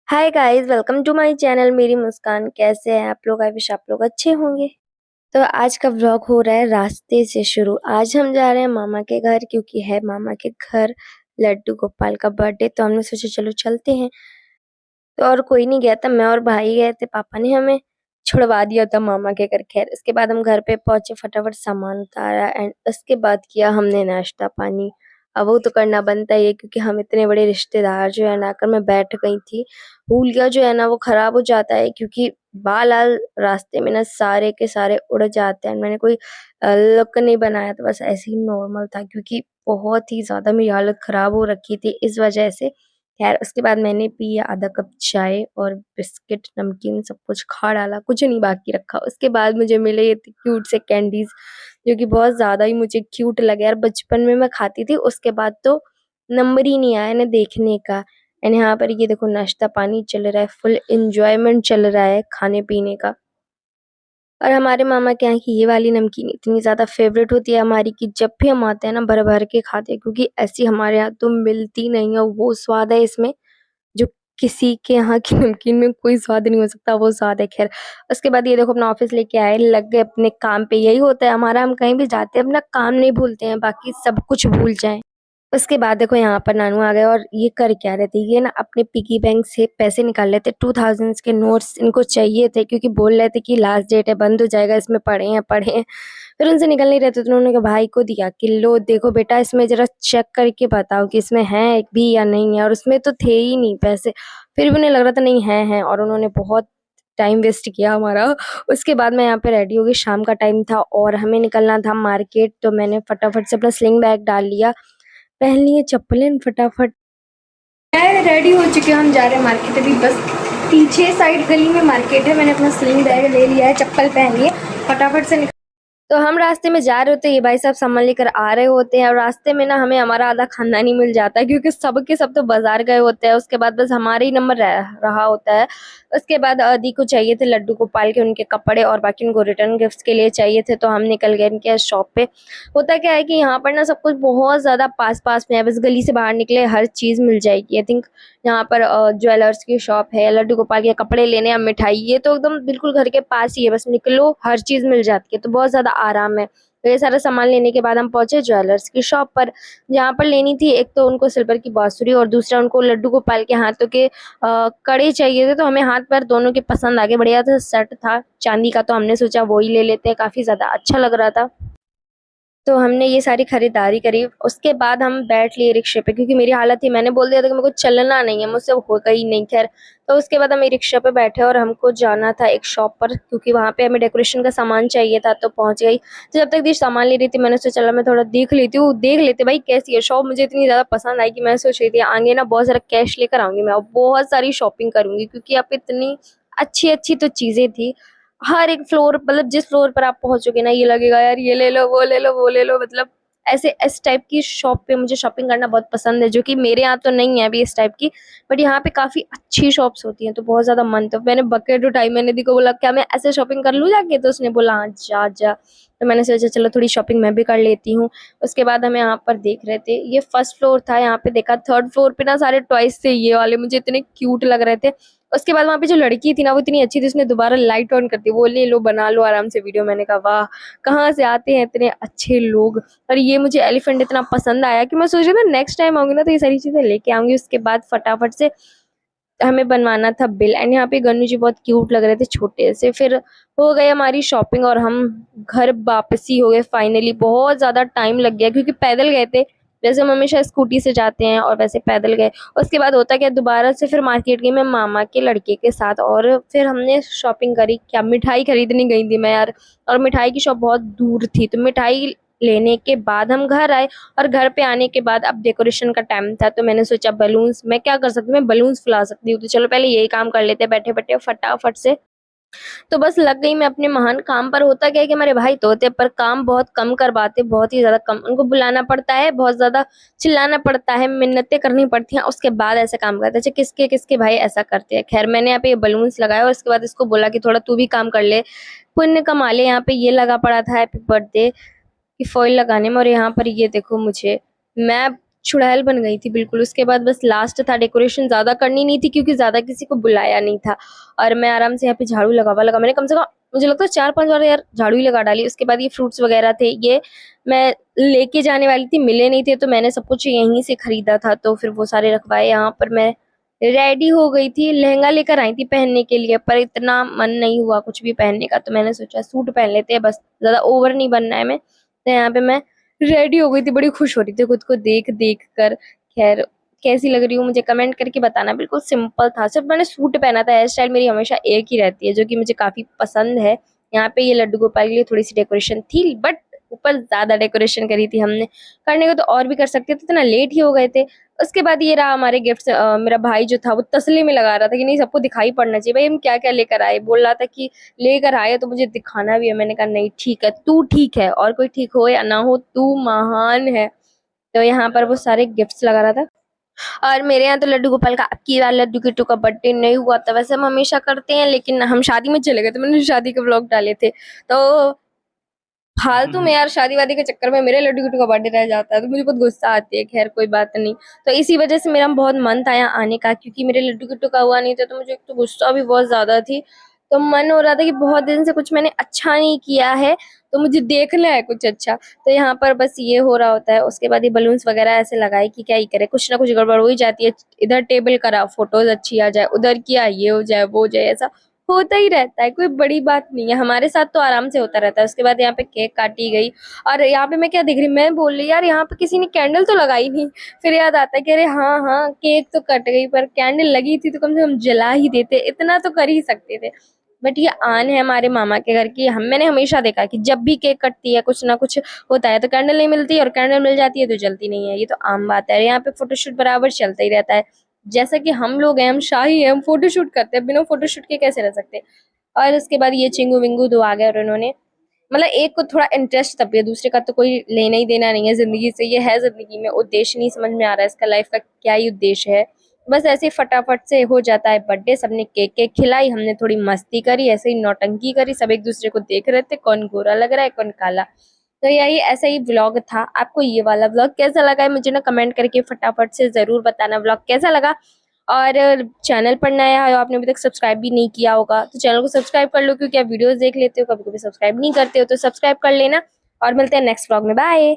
Hi guys, welcome to my channel Meri Muskan. कैसे हैं आप लोग? आई विश आप लोग अच्छे होंगे। तो आज का व्लॉग हो रहा है रास्ते से शुरू। आज हम जा रहे हैं मामा के घर, क्योंकि है मामा के घर लड्डू गोपाल का बर्थडे। तो हमने सोचा चलो चलते हैं। तो और कोई नहीं गया था, मैं और भाई गए थे। पापा ने हमें छुड़वा दिया था मामा के घर। खैर, उसके बाद हम घर पे पहुंचे, फटाफट सामान उतारा एंड उसके बाद किया हमने नाश्ता पानी। अब वो तो करना बनता ही है, क्योंकि हम इतने बड़े रिश्तेदार जो है ना। आकर मैं बैठ गई थी, हुलिया जो है ना वो खराब हो जाता है, क्योंकि बाल आल रास्ते में ना सारे के सारे उड़ जाते हैं। मैंने कोई लुक नहीं बनाया था, बस ऐसे ही नॉर्मल था, क्योंकि बहुत ही ज्यादा मेरी हालत खराब हो रखी थी इस वजह से। खैर, उसके बाद मैंने पी आधा कप चाय और बिस्किट नमकीन सब कुछ खा डाला, कुछ नहीं बाकी रखा। उसके बाद मुझे मिले ये क्यूट से कैंडीज, जो कि बहुत ज्यादा ही मुझे क्यूट लगे यार। बचपन में मैं खाती थी, उसके बाद तो नंबर ही नहीं आया ना देखने का। एंड यहाँ पर ये देखो नाश्ता पानी चल रहा है, फुल एंजॉयमेंट चल रहा है खाने पीने का। और हमारे मामा के यहाँ की ये वाली नमकीन इतनी ज्यादा फेवरेट होती है हमारी, कि जब भी हम आते हैं ना भर भर के खाते हैं, क्योंकि ऐसी हमारे यहाँ तो मिलती नहीं है। वो स्वाद है इसमें जो किसी के यहाँ की नमकीन में कोई स्वाद नहीं हो सकता, वो स्वाद है। खैर, उसके बाद ये देखो अपना ऑफिस लेके आए, लग गए अपने काम पे। यही होता है हमारा, हम कहीं भी जाते हैं अपना काम नहीं भूलते हैं, बाकी सब कुछ भूल जाएं। उसके बाद देखो यहाँ पर नानू आ गए, और ये कर क्या रहे थे, ये ना अपने पिगी बैंक से पैसे निकाल रहे थे। 2000 के नोट्स इनको चाहिए थे, क्योंकि बोल रहे थे कि लास्ट डेट है, बंद हो जाएगा, इसमें पड़े हैं। फिर उनसे निकल नहीं रहे थे, तो उन्होंने कहा भाई को दिया कि लो देखो बेटा, इसमें जरा चेक करके बताओ कि इसमें है एक भी या नहीं है। और उसमें तो थे ही नहीं पैसे, फिर भी उन्हें लग रहा था नहीं है। और उन्होंने बहुत टाइम वेस्ट किया हमारा। उसके बाद मैं यहाँ पे रेडी हो गई, शाम का टाइम था और हमें निकलना था मार्केट। तो मैंने फटाफट से अपना स्लिंग बैग डाल लिया, पहन लिए चप्पलें फटाफट। मैं रेडी हो चुके हैं, हम जा रहे हैं मार्केट। अभी बस पीछे साइड गली में मार्केट है। मैंने अपना स्लिंग बैग ले लिया है, चप्पल पहन लिए, फटाफट से तो हम रास्ते में जा रहे होते हैं, ये भाई साहब सामान लेकर आ रहे होते हैं, और रास्ते में ना हमें हमारा आधा खानदान ही मिल जाता है, क्योंकि सब के सब तो बाजार गए होते हैं। उसके बाद बस हमारे ही नंबर रहा होता है। उसके बाद दी को चाहिए थे लड्डू गोपाल के उनके कपड़े, और बाकी उनको रिटर्न गिफ्ट्स के लिए चाहिए थे। तो हम निकल गए इनके शॉप पे। होता क्या है कि यहाँ पर ना सब कुछ बहुत ज्यादा पास पास में है, बस गली से बाहर निकले हर चीज मिल जाएगी। आई थिंक यहाँ पर ज्वेलर्स की शॉप है, लड्डू गोपाल के कपड़े लेने या मिठाई, ये तो एकदम बिल्कुल घर के पास ही है, बस निकलो हर चीज मिल जाती है, तो बहुत ज्यादा आराम है। तो ये सारा सामान लेने के बाद हम पहुंचे ज्वेलर्स की शॉप पर, जहाँ पर लेनी थी एक तो उनको सिल्वर की बांसुरी, और दूसरा उनको लड्डू गोपाल के हाथों के कड़े चाहिए थे। तो हमें हाथ पैर दोनों के पसंद आ गए, बढ़िया था, सेट था चांदी का, तो हमने सोचा वो ही ले लेते हैं, काफी ज्यादा अच्छा लग रहा था। तो हमने ये सारी खरीदारी करी। उसके बाद हम बैठ लिए रिक्शे पे, क्योंकि मेरी हालत थी, मैंने बोल दिया था कि मेरे को चलना नहीं है, मुझसे होगा ही नहीं। खैर, तो उसके बाद हम रिक्शा पे बैठे और हमको जाना था एक शॉप पर, क्योंकि वहां पे हमें डेकोरेशन का सामान चाहिए था। तो पहुंच गई। तो जब तक दी सामान ले रही थी, मैंने सोचा चला मैं थोड़ा देख लेती हूँ, देख लेते भाई कैसी है शॉप। मुझे इतनी ज्यादा पसंद आई कि मैं सोच रही थी आगे ना बहुत सारा कैश लेकर आऊंगी मैं, और बहुत सारी शॉपिंग करूंगी, क्योंकि आप इतनी अच्छी अच्छी तो चीजें थी। हर एक फ्लोर, मतलब जिस फ्लोर पर आप पहुंचोगे ना, ये लगेगा यार ये ले लो वो ले लो वो ले लो। मतलब ऐसे इस टाइप की शॉप पे मुझे शॉपिंग करना बहुत पसंद है, जो कि मेरे यहाँ तो नहीं है अभी इस टाइप की, बट यहाँ पे काफी अच्छी शॉप्स होती हैं। तो बहुत ज्यादा मन, तो मैंने बकेट उठाई, मैंने दी को बोला क्या मैं ऐसे शॉपिंग कर लूँ जाके, तो उसने बोला हाँ जा जा। तो मैंने सोचा चलो थोड़ी शॉपिंग मैं भी कर लेती हूँ। उसके बाद हम यहाँ पर देख रहे थे, ये फर्स्ट फ्लोर था, यहाँ पे देखा थर्ड फ्लोर पे ना सारे टॉयज थे, ये वाले मुझे इतने क्यूट लग रहे थे। उसके बाद वहां पे जो लड़की थी ना वो इतनी अच्छी थी, उसने दोबारा लाइट ऑन कर दी, वो ले लो बना लो आराम से वीडियो। मैंने कहा वाह, कहाँ से आते हैं इतने अच्छे लोग। और ये मुझे एलिफेंट इतना पसंद आया कि मैं सोच रही थी नेक्स्ट टाइम आऊंगी ना तो ये सारी चीजें लेके आऊंगी। उसके बाद फटाफट से हमें बनवाना था बिल, एंड यहाँ पे गन्नू जी बहुत क्यूट लग रहे थे छोटे से। फिर हो गई हमारी शॉपिंग और हम घर वापसी हो गए फाइनली। बहुत ज्यादा टाइम लग गया, क्योंकि पैदल गए थे, जैसे हम हमेशा स्कूटी से जाते हैं और वैसे पैदल गए। उसके बाद होता क्या, दोबारा से फिर मार्केट गई मैं मामा के लड़के के साथ, और फिर हमने शॉपिंग करी। क्या मिठाई खरीदने गई थी मैं यार, और मिठाई की शॉप बहुत दूर थी, तो मिठाई लेने के बाद हम घर आए। और घर पे आने के बाद अब डेकोरेशन का टाइम था, तो मैंने सोचा बलून्स, मैं क्या कर सकती हूँ, मैं बलून्स फुला सकती हूँ, तो चलो पहले यही काम कर लेते हैं बैठे बैठे फटाफट से। तो बस लग गई मैं अपने महान काम पर। होता क्या है कि हमारे भाई तो होते हैं, पर काम बहुत कम करवाते, बहुत ही ज्यादा कम। उनको बुलाना पड़ता है, बहुत ज्यादा चिल्लाना पड़ता है, मिन्नतें करनी पड़ती हैं, उसके बाद ऐसे काम करते हैं। अच्छा, किसके किसके भाई ऐसा करते हैं। खैर, मैंने यहाँ पे ये बलून्स लगाया, और उसके बाद इसको बोला कि थोड़ा तू भी काम कर ले, पुण्य कमा ले। यहाँ पे ये लगा पड़ा था हैप्पी बर्थडे की फॉइल लगाने में, और यहाँ पर ये देखो मुझे, मैं चुड़ैल बन गई थी बिल्कुल। उसके बाद बस लास्ट था, डेकोरेशन ज़्यादा करनी नहीं थी क्योंकि ज़्यादा किसी को बुलाया नहीं था और मैं आराम से यहाँ पे झाड़ू लगा मैंने कम से कम मुझे लगता है 4-5 बार यार झाड़ू ही लगा डाली। उसके बाद ये फ्रूट्स वगैरह थे, ये मैं लेके जाने वाली थी, मिले नहीं थे तो मैंने सब कुछ यहीं से खरीदा था, तो फिर वो सारे रखवाए यहाँ पर। मैं रेडी हो गई थी, लहंगा लेकर आई थी पहनने के लिए, पर इतना मन नहीं हुआ कुछ भी पहनने का, तो मैंने सोचा सूट पहन लेते हैं, बस ज़्यादा ओवर नहीं बनना है मैं। तो यहाँ पे मैं रेडी हो गई थी, बड़ी खुश हो रही थी खुद को देख देख कर। खैर कैसी लग रही हूँ मुझे कमेंट करके बताना। बिल्कुल सिंपल था, सिर्फ मैंने सूट पहना था। हेयर स्टाइल मेरी हमेशा एक ही रहती है जो कि मुझे काफ़ी पसंद है। यहाँ पे ये लड्डू गोपाल के लिए थोड़ी सी डेकोरेशन थी, बट ऊपर ज़्यादा डेकोरेशन करी थी हमने। करने को तो और भी कर सकते थे, इतना लेट ही हो गए थे। उसके बाद ये रहा हमारे गिफ्ट्स। मेरा भाई जो था वो तसल्ली में लगा रहा था कि नहीं सबको दिखाई पड़ना चाहिए भाई हम क्या क्या लेकर आए। बोल रहा था कि लेकर आए तो मुझे दिखाना भी है। मैंने कहा नहीं ठीक है, तू ठीक है, और कोई ठीक हो या ना हो तू महान है। तो यहाँ पर वो सारे गिफ्ट्स लगा रहा था। और मेरे यहाँ तो लड्डू गोपाल का, अब की बार लड्डू किट्टू का बर्थडे नहीं हुआ था, वैसे हम हमेशा करते हैं, लेकिन हम शादी में चले गए थे, मैंने शादी के व्लॉग डाले थे। तो फालतू में यार शादी वादी के चक्कर में मेरे लड्डू गुड्डू का बर्थडे रह जाता है तो मुझे बहुत गुस्सा आती है। खैर कोई बात नहीं। तो इसी वजह से मेरा बहुत मन था यहाँ आने का, क्योंकि मेरे लड्डू गुड्डू का हुआ नहीं था, तो मुझे एक तो गुस्सा भी बहुत ज्यादा थी। तो मन हो रहा था कि बहुत दिन से कुछ मैंने अच्छा नहीं किया है, तो मुझे देखना है कुछ अच्छा। तो यहाँ पर बस ये हो रहा होता है। उसके बाद ये बलून्स वगैरह ऐसे लगाए कि क्या ही करे, कुछ ना कुछ गड़बड़ हो ही जाती है। इधर टेबल करा फोटोज अच्छी आ जाए, उधर किया ये हो जाए वो हो जाए, ऐसा होता ही रहता है, कोई बड़ी बात नहीं है। हमारे साथ तो आराम से होता रहता है। उसके बाद यहाँ पे केक काटी गई, और यहाँ पे मैं क्या देख रही, मैं बोल रही यार यहाँ पे किसी ने कैंडल तो लगाई नहीं। फिर याद आता है कि अरे हाँ हाँ केक तो कट गई, पर कैंडल लगी थी तो कम से कम जला ही देते, इतना तो कर ही सकते थे। बट ये आन है हमारे मामा के घर की। मैंने हमेशा देखा कि जब भी केक कटती है कुछ ना कुछ होता है तो कैंडल नहीं मिलती, और कैंडल मिल जाती है तो जलती नहीं है। ये तो आम बात है। यहाँ पे फोटोशूट बराबर चलता ही रहता है। जैसा कि हम लोग हैं, हम शाही हैं, हम फोटोशूट करते हैं, बिना फोटोशूट के कैसे रह सकते। और उसके बाद ये चिंगू विंगू दो आ गए, और उन्होंने मतलब एक को थोड़ा इंटरेस्ट तब है, दूसरे का तो कोई लेना ही देना नहीं है जिंदगी से। ये है जिंदगी में उद्देश्य, नहीं समझ में आ रहा है इसका लाइफ का क्या ही उद्देश्य है। बस ऐसे ही फटाफट से हो जाता है बर्थडे। सबने केक केक खिलाई, हमने थोड़ी मस्ती करी, ऐसे ही नौटंकी करी, सब एक दूसरे को देख रहे थे कौन गोरा लग रहा है कौन काला। तो यही ऐसा ही व्लॉग था। आपको ये वाला व्लॉग कैसा लगा है मुझे ना कमेंट करके फटाफट से जरूर बताना व्लॉग कैसा लगा। और चैनल पर नया है और आपने अभी तक सब्सक्राइब भी नहीं किया होगा तो चैनल को सब्सक्राइब कर लो, क्योंकि आप वीडियोस देख लेते हो कभी कभी सब्सक्राइब नहीं करते हो, तो सब्सक्राइब कर लेना। और मिलते हैं नेक्स्ट व्लॉग में, बाय।